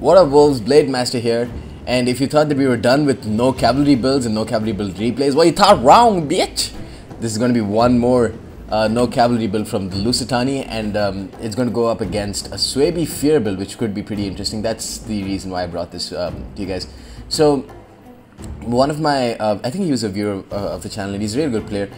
What up, Wolves? Blade Master here. And if you thought that we were done with no cavalry builds and no cavalry build replays, well, you thought wrong, bitch! This is going to be one more no cavalry build from the Lusitani, and it's going to go up against a Suebi fear build, which could be pretty interesting. That's the reason why I brought this to you guys. So, one of my, I think he was a viewer of the channel, and he's a really good player,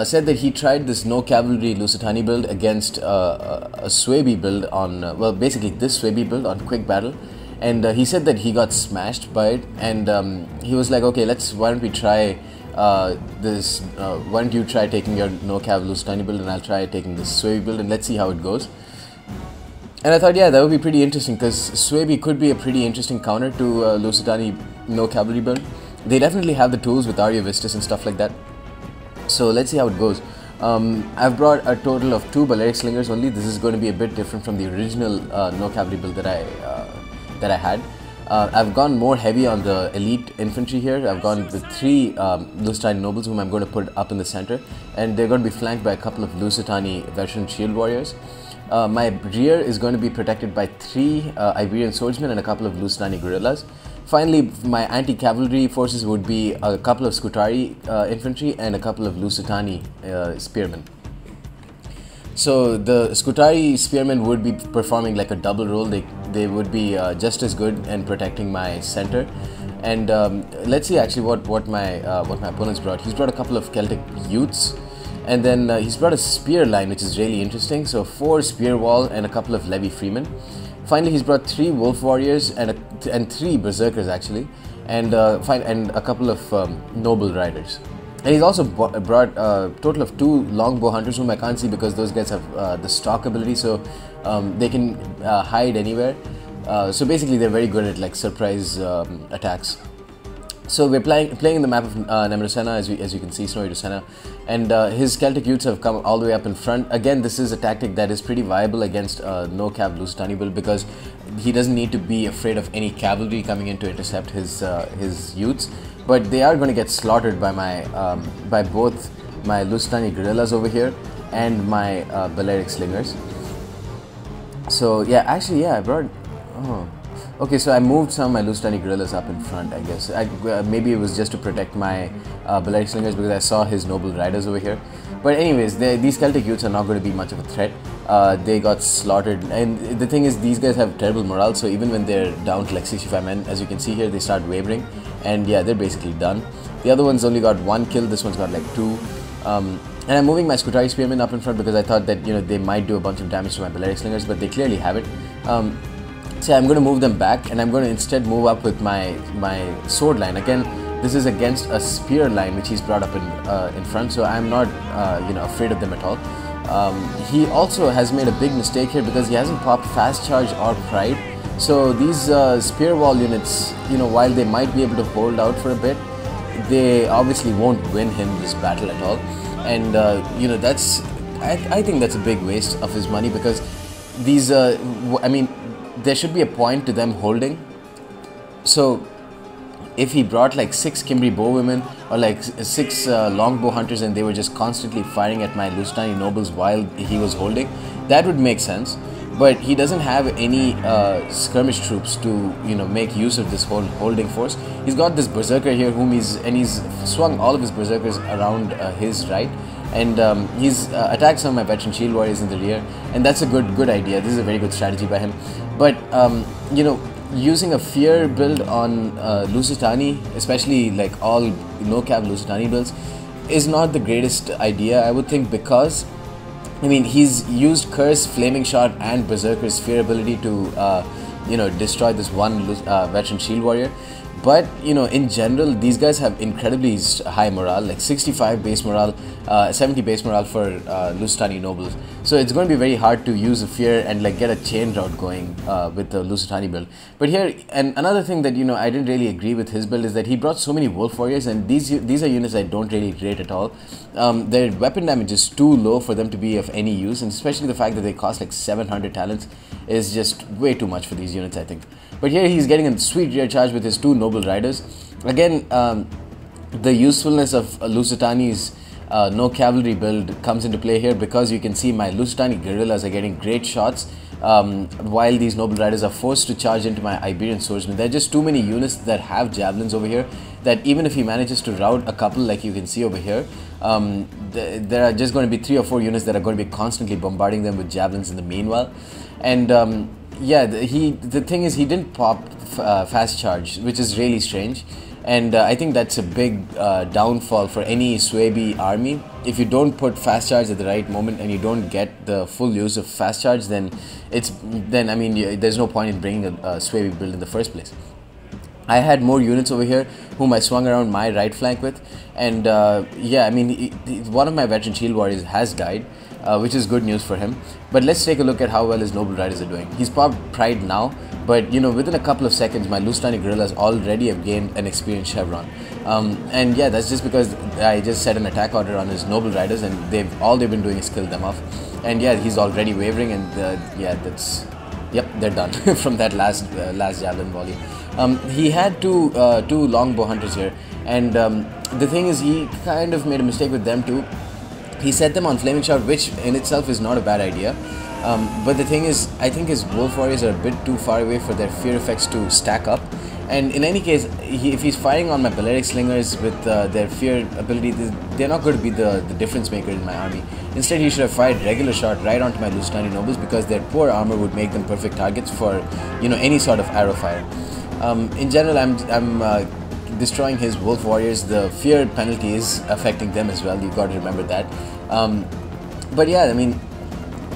said that he tried this no cavalry Lusitani build against a Suebi build on, well, basically this Suebi build on quick battle. And he said that he got smashed by it, and he was like, okay, why don't we try this, why don't you try taking your no cav Lusitani build and I'll try taking this Suebi build and let's see how it goes. And I thought, yeah, that would be pretty interesting because Suebi could be a pretty interesting counter to Lusitani no cavalry build. They definitely have the tools with Arya Vistas and stuff like that. So let's see how it goes. I've brought a total of 2 Balearic Slingers only. This is going to be a bit different from the original no cavalry build that I had. I've gone more heavy on the elite infantry here. I've gone with 3 Lusitani nobles whom I'm going to put up in the center, and they're going to be flanked by a couple of Lusitani veteran shield warriors. My rear is going to be protected by 3 Iberian swordsmen and a couple of Lusitani guerrillas. Finally, my anti-cavalry forces would be a couple of Scutari infantry and a couple of Lusitani spearmen. So the Scutari spearmen would be performing like a double role. They would be just as good in protecting my center. And let's see actually what my opponent's brought. He's brought a couple of Celtic youths, and then he's brought a spear line, which is really interesting. So 4 spear wall and a couple of levy freemen. Finally, he's brought 3 wolf warriors and 3 berserkers actually, and a couple of noble riders. And he's also brought a total of 2 longbow hunters whom I can't see because those guys have the stalk ability, so they can hide anywhere. So basically, they're very good at like surprise attacks. So we're playing in the map of Nemrosena, as you can see, Snowy Rosena, and his Celtic youths have come all the way up in front. Again, this is a tactic that is pretty viable against no cav Lusitani build because he doesn't need to be afraid of any cavalry coming in to intercept his youths. But they are going to get slaughtered by by both my Lusitani guerrillas over here and my Balearic Slingers. So yeah, actually, yeah, I brought. Oh. Okay, so I moved some of my Lusitani guerrillas up in front, I guess. Maybe it was just to protect my Balearic Slingers because I saw his noble riders over here. But anyways, these Celtic youths are not going to be much of a threat. They got slaughtered, and the thing is, these guys have terrible morale, so even when they're down to like 65 men, as you can see here, they start wavering, and yeah, they're basically done. The other one's only got 1 kill, this one's got like 2. And I'm moving my Scutari spearmen up in front because I thought that, you know, they might do a bunch of damage to my Balearic Slingers, but they clearly haven't. So I'm going to move them back, and I'm going to instead move up with my sword line. Again, this is against a spear line which he's brought up in front, so I'm not you know, afraid of them at all. He also has made a big mistake here because he hasn't popped fast charge or pride. So these spear wall units, you know, while they might be able to hold out for a bit, they obviously won't win him this battle at all. And you know, I think that's a big waste of his money because these I mean, there should be a point to them holding. So if he brought like 6 Cimbri bowwomen or like 6 longbow hunters and they were just constantly firing at my Lusitani nobles while he was holding, that would make sense. But he doesn't have any skirmish troops to, you know, make use of this whole holding force. He's got this berserker here he's swung all of his berserkers around his right, and he's attacked some of my veteran shield warriors in the rear, and that's a good idea. This is a very good strategy by him. But you know, using a fear build on Lusitani, especially like all no cav Lusitani builds, is not the greatest idea, I would think, because I mean, he's used Curse, Flaming Shot, and Berserker's Fear ability to you know, destroy this one veteran shield warrior. But you know, in general, these guys have incredibly high morale, like 65 base morale, 70 base morale for Lusitani nobles. So it's going to be very hard to use a fear and like get a chain route going with the Lusitani build. But here, and another thing that, you know, I didn't really agree with his build is that he brought so many wolf warriors, and these are units I don't really rate at all. Their weapon damage is too low for them to be of any use, and especially the fact that they cost like 700 talents is just way too much for these units, I think. But here he's getting a sweet rear charge with his 2 noble riders. Again, the usefulness of Lusitani's no cavalry build comes into play here because you can see my Lusitani guerrillas are getting great shots while these noble riders are forced to charge into my Iberian swordsman. There are just too many units that have javelins over here that even if he manages to rout a couple, like you can see over here, there are just going to be 3 or 4 units that are going to be constantly bombarding them with javelins in the meanwhile. And yeah, the thing is, he didn't pop fast charge, which is really strange. And I think that's a big downfall for any Suebi army. If you don't put fast charge at the right moment and you don't get the full use of fast charge, then I mean, there's no point in bringing a Suebi build in the first place. I had more units over here whom I swung around my right flank with, and yeah, I mean, one of my veteran shield warriors has died, which is good news for him. But let's take a look at how well his noble riders are doing. He's popped pride now, but you know, within a couple of seconds my Lusitani guerrillas already have gained an experience chevron. And yeah, that's just because I just set an attack order on his noble riders, and all they've been doing is kill them off. And yeah, he's already wavering, and yeah, yep, they're done from that last javelin volley. He had two longbow hunters here, and the thing is, he kind of made a mistake with them too. He set them on flaming shout, which in itself is not a bad idea. But the thing is, I think his wolf warriors are a bit too far away for their fear effects to stack up. And in any case, if he's firing on my Balearic slingers with their fear ability, they're not going to be the difference maker in my army. Instead, he should have fired regular shot right onto my Lusitani nobles, because their poor armor would make them perfect targets for, you know, any sort of arrow fire. In general, I'm destroying his wolf warriors. The fear penalty is affecting them as well. You've got to remember that. But yeah, I mean,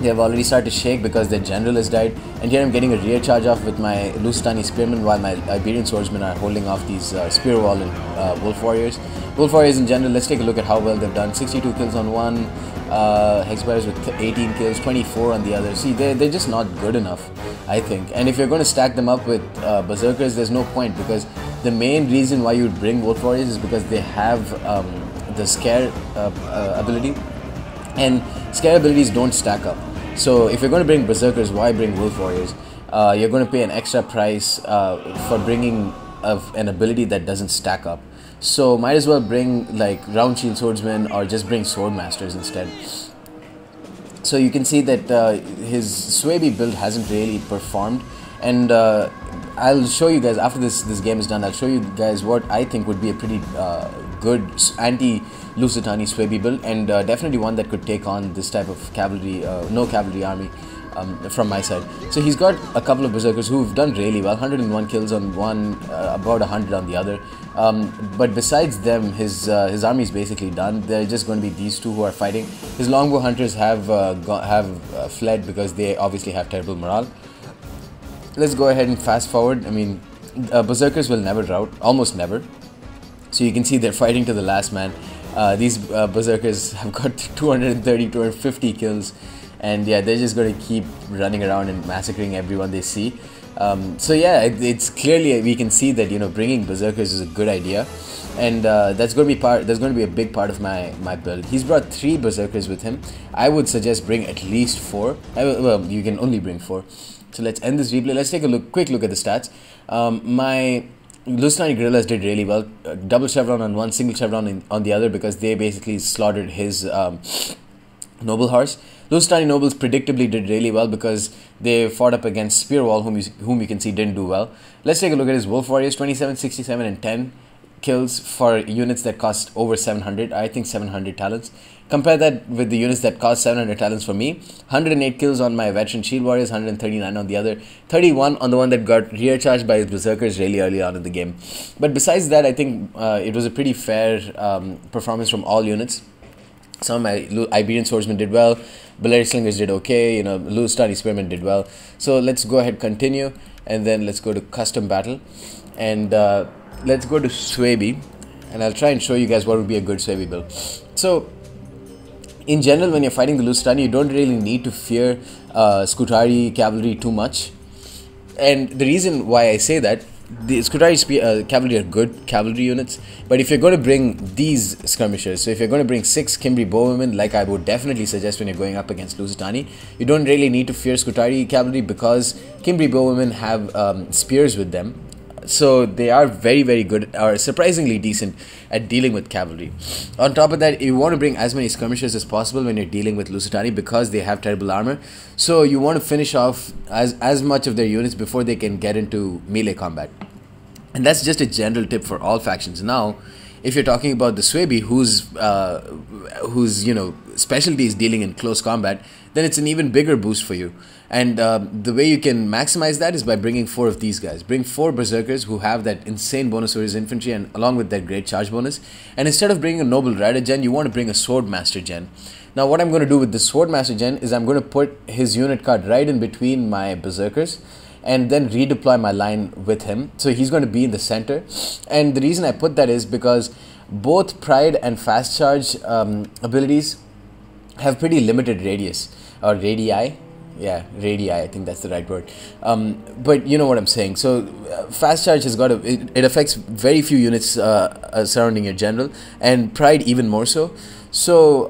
they have already started to shake because their general has died, and here I'm getting a rear charge off with my Lusitani spearmen while my Iberian swordsmen are holding off these spear wall and wolf warriors. Wolf warriors in general, let's take a look at how well they've done. 62 kills on one, Hexbiters with 18 kills, 24 on the other. See, they're just not good enough, I think. And if you're going to stack them up with berserkers, there's no point, because the main reason why you would bring wolf warriors is because they have the scare ability, and scare abilities don't stack up. So if you're going to bring berserkers, why bring wolf warriors? You're going to pay an extra price for bringing an ability that doesn't stack up. So might as well bring like round shield swordsmen, or just bring sword masters instead. So you can see that his Suebi build hasn't really performed, and I'll show you guys after this game is done. I'll show you guys what I think would be a pretty good anti-Lusitani Suebi build, and definitely one that could take on this type of cavalry, no cavalry army from my side. So he's got a couple of berserkers who've done really well, 101 kills on one, about 100 on the other. But besides them, his army is basically done. They're just going to be these two who are fighting. His longbow hunters have fled because they obviously have terrible morale. Let's go ahead and fast forward. I mean, berserkers will never rout, almost never. So you can see they're fighting to the last man. These berserkers have got 230, 250 kills, and yeah, they're just going to keep running around and massacring everyone they see. So yeah, it's clearly, we can see that, you know, bringing berserkers is a good idea, and that's going to be a big part of my build. He's brought 3 berserkers with him. I would suggest bring at least 4. Well, you can only bring 4. So let's end this replay. Let's take a quick look at the stats. My Lusitani guerrillas did really well. Double chevron on one, single chevron on the other, because they basically slaughtered his noble horse. Lusitani nobles predictably did really well because they fought up against spear wall, whom you can see didn't do well. Let's take a look at his wolf warriors. 27, 67 and 10 kills for units that cost over 700. I think 700 talents. Compare that with the units that cost 700 talents for me. 108 kills on my veteran shield warriors, 139 on the other, 31 on the one that got rear charged by his berserkers really early on in the game. But besides that, I think it was a pretty fair performance from all units. Some of my Iberian swordsmen did well, Balearic slingers did okay, you know, Lusitani spearmen did well. So let's go ahead, continue, and then let's go to custom battle, and let's go to Suebi, and I'll try and show you guys what would be a good Suebi build. So in general, when you're fighting the Lusitani, you don't really need to fear Scutari cavalry too much. And the reason why I say that, the Scutari cavalry are good cavalry units, but if you're going to bring these skirmishers, so if you're going to bring 6 Cimbri bowwomen, like I would definitely suggest when you're going up against Lusitani, you don't really need to fear Scutari cavalry, because Cimbri bowwomen have spears with them. So they are very good, or surprisingly decent at dealing with cavalry. On top of that, you want to bring as many skirmishers as possible when you're dealing with Lusitani, because they have terrible armor. So you want to finish off as much of their units before they can get into melee combat. And that's just a general tip for all factions. Now, if you're talking about the Suebi, whose specialty is dealing in close combat, then it's an even bigger boost for you. And the way you can maximize that is by bringing 4 of these guys. Bring 4 berserkers who have that insane bonus for his infantry, and along with that great charge bonus. And instead of bringing a noble rider gen, you want to bring a sword master gen. Now what I'm going to do with the sword master gen is I'm going to put his unit card right in between my berserkers, and then redeploy my line with him. So he's going to be in the center. And the reason I put that is because both Pride and Fast Charge abilities have pretty limited radius, or radii. Yeah, radii, I think that's the right word. But you know what I'm saying. So Fast Charge has got it affects very few units surrounding your general, and Pride even more so. So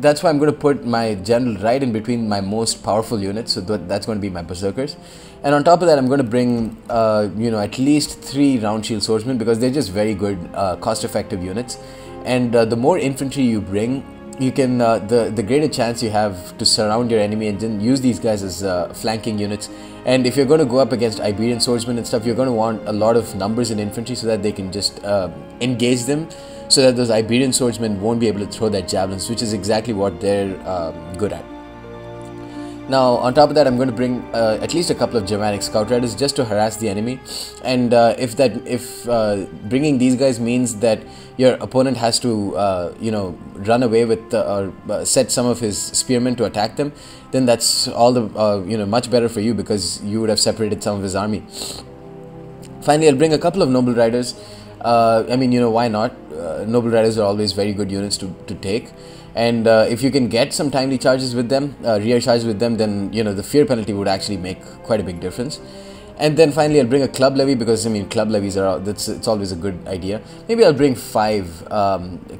that's why I'm going to put my general right in between my most powerful units. So that's going to be my berserkers. And on top of that, I'm going to bring at least 3 round shield swordsmen, because they're just very good cost-effective units. And the more infantry you bring, you can the greater chance you have to surround your enemy and then use these guys as flanking units. And if you're going to go up against Iberian swordsmen and stuff, you're going to want a lot of numbers in infantry so that they can just engage them, so that those Iberian swordsmen won't be able to throw their javelins, which is exactly what they're good at. Now, on top of that, I'm going to bring at least a couple of Germanic scout riders just to harass the enemy. And if bringing these guys means that your opponent has to run away with or set some of his spearmen to attack them, then that's all the much better for you, because you would have separated some of his army. Finally, I'll bring a couple of noble riders. Why not? Noble riders are always very good units to take. And if you can get some timely charges with them, rear charges with them, then the fear penalty would actually make quite a big difference. And then finally, I'll bring a club levy, because club levies it's always a good idea. Maybe I'll bring 5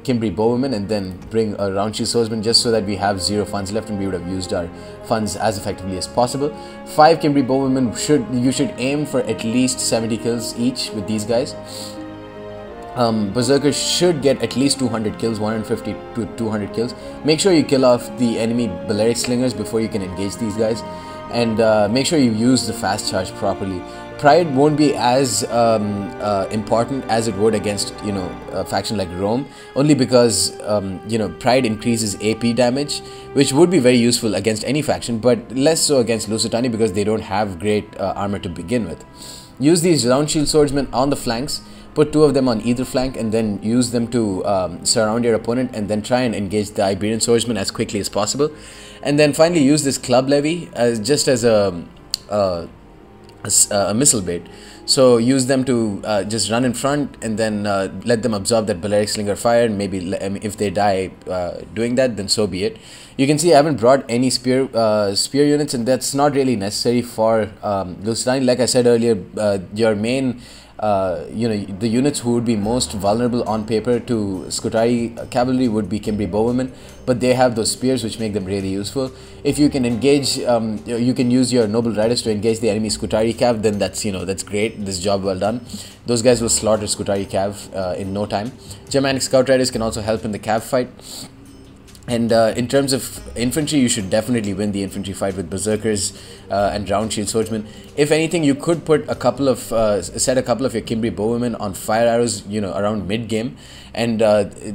Kimbri bowwomen, and then bring a round shield swordsman, just so that we have 0 funds left and we would have used our funds as effectively as possible. 5 Kimbri bowwomen, you should aim for at least 70 kills each with these guys. Berserkers should get at least 200 kills, 150 to 200 kills. Make sure you kill off the enemy Balearic slingers before you can engage these guys, and make sure you use the fast charge properly. Pride won't be as important as it would against a faction like Rome, only because Pride increases AP damage, which would be very useful against any faction, but less so against Lusitani, because they don't have great armor to begin with. Use these round shield swordsmen on the flanks. Put 2 of them on either flank, and then use them to surround your opponent, and then try and engage the Iberian swordsman as quickly as possible. And then finally use this club levy just as a missile bait. So use them to just run in front, and then let them absorb that Balearic slinger fire, and maybe if they die doing that, then so be it. You can see I haven't brought any spear units, and that's not really necessary for Lusitani. Like I said earlier, your main the units who would be most vulnerable on paper to Scutari cavalry would be Kimbri bowwomen, but they have those spears which make them really useful. If you can engage, you can use your noble riders to engage the enemy Scutari cav, then that's great. This job well done. Those guys will slaughter Scutari cav in no time. Germanic scout riders can also help in the cav fight. And in terms of infantry, you should definitely win the infantry fight with berserkers and round shield swordsmen. If anything, you could put set a couple of your Kimbri bowwomen on fire arrows, around mid game, and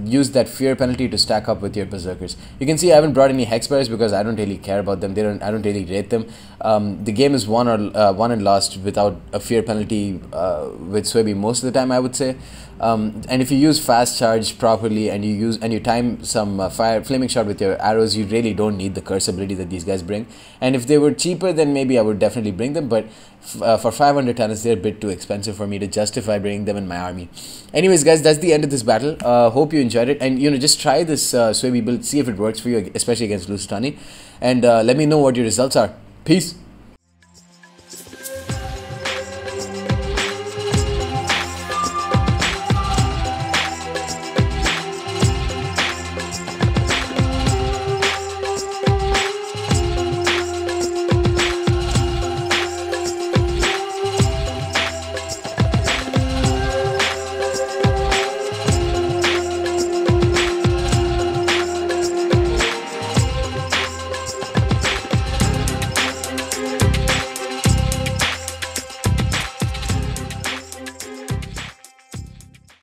use that fear penalty to stack up with your berserkers. You can see I haven't brought any hex bearers because I don't really care about them. I don't really rate them. The game is won and lost without a fear penalty with Suebi most of the time, I would say. And if you use fast charge properly, and you time some flaming shot with your arrows, you really don't need the curse ability that these guys bring. And if they were cheaper, then maybe I would definitely bring them, but for 500 tannins, they're a bit too expensive for me to justify bringing them in my army. Anyways guys, that's the end of this battle. Hope you enjoyed it, and just try this Suebi build, see if it works for you, especially against Lusitani, and let me know what your results are. Peace.